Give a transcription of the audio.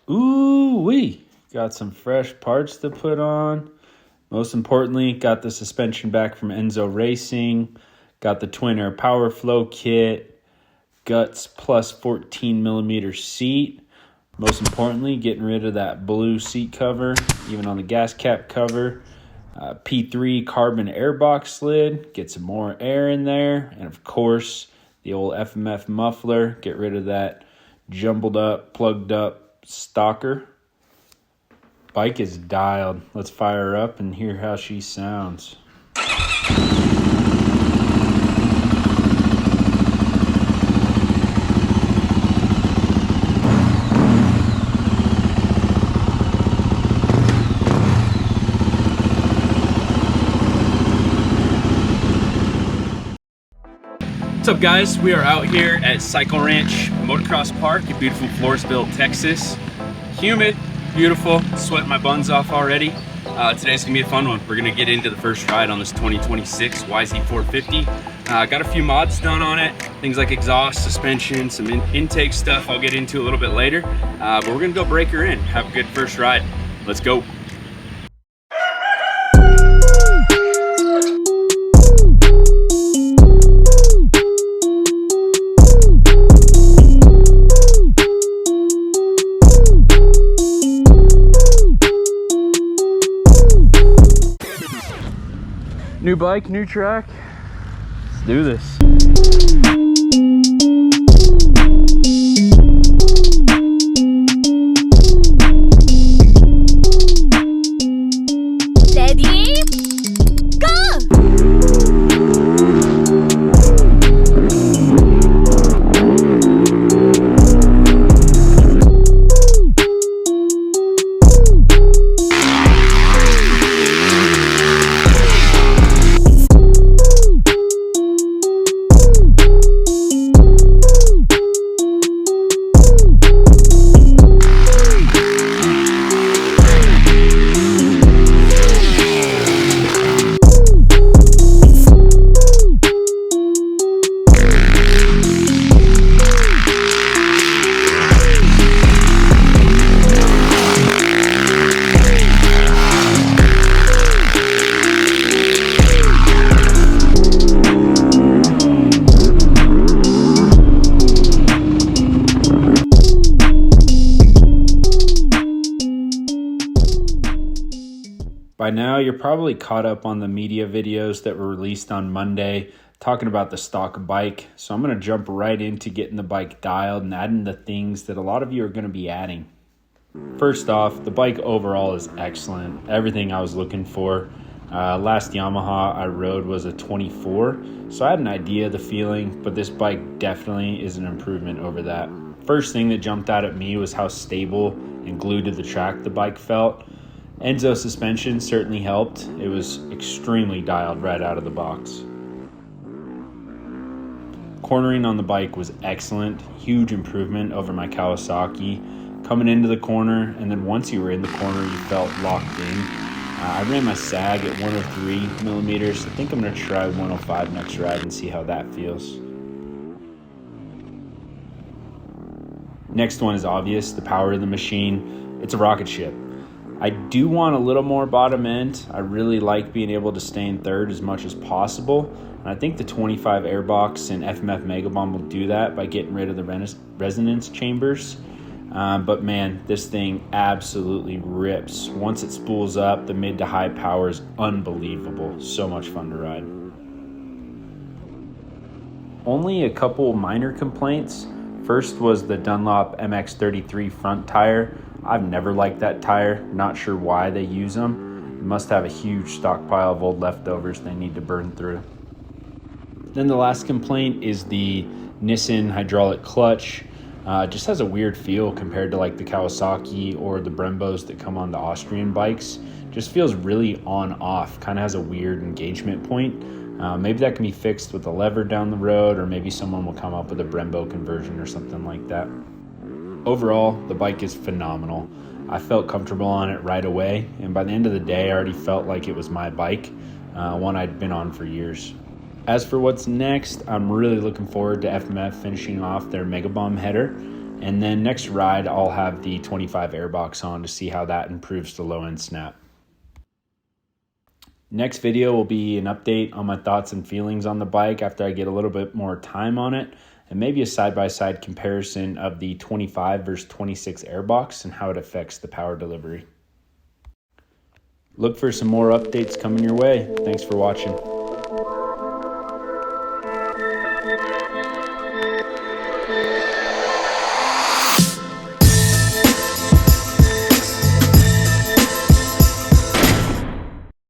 Ooh wee! Got some fresh parts to put on. Most importantly, got the suspension back from Enzo Racing. Got the twin Air Powerflow kit. Guts plus 14 millimeter seat. Most importantly, getting rid of that blue seat cover, even on the gas cap cover. P3 carbon airbox lid, get some more air in there. And of course, the old FMF muffler, get rid of that jumbled up, plugged up stalker. Bike is dialed. Let's fire her up and hear how she sounds. What's up, guys? We are out here at Cycle Ranch Motocross Park in beautiful Floresville, Texas. Humid, beautiful, sweating my buns off already. Today's gonna be a fun one. We're gonna get into the first ride on this 2026 YZ450. Got a few mods done on it, things like exhaust, suspension, some intake stuff I'll get into a little bit later. But we're gonna go break her in, have a good first ride. Let's go. New bike, new track. Let's do this. Ready? Go! By now, you're probably caught up on the media videos that were released on Monday talking about the stock bike. So I'm going to jump right into getting the bike dialed and adding the things that a lot of you are going to be adding. First off, the bike overall is excellent. Everything I was looking for. Last Yamaha I rode was a 24, so I had an idea of the feeling, but this bike definitely is an improvement over that. First thing that jumped out at me was how stable and glued to the track the bike felt. Enzo suspension certainly helped. It was extremely dialed right out of the box. Cornering on the bike was excellent. Huge improvement over my Kawasaki. Coming into the corner, and then once you were in the corner, you felt locked in. I ran my sag at 103 millimeters. I think I'm going to try 105 next ride and see how that feels. Next one is obvious, the power of the machine. It's a rocket ship. I do want a little more bottom end. I really like being able to stay in third as much as possible. And I think the 25 airbox and FMF Mega Bomb will do that by getting rid of the resonance chambers. But man, this thing absolutely rips. Once it spools up, the mid to high power is unbelievable. So much fun to ride. Only a couple minor complaints. First was the Dunlop MX33 front tire. I've never liked that tire, not sure why they use them. It must have a huge stockpile of old leftovers they need to burn through. Then the last complaint is the Nissan hydraulic clutch. It just has a weird feel compared to like the Kawasaki or the Brembos that come on the Austrian bikes. Just feels really on-off, kind of has a weird engagement point. Maybe that can be fixed with a lever down the road, or maybe someone will come up with a Brembo conversion or something like that. Overall, the bike is phenomenal. I felt comfortable on it right away, and by the end of the day, I already felt like it was my bike, one I'd been on for years. As for what's next, I'm really looking forward to FMF finishing off their Mega Bomb header. And then next ride, I'll have the 25 airbox on to see how that improves the low end snap. Next video will be an update on my thoughts and feelings on the bike after I get a little bit more time on it, and maybe a side-by-side comparison of the 25 versus 26 airbox and how it affects the power delivery. Look for some more updates coming your way. Thanks for watching.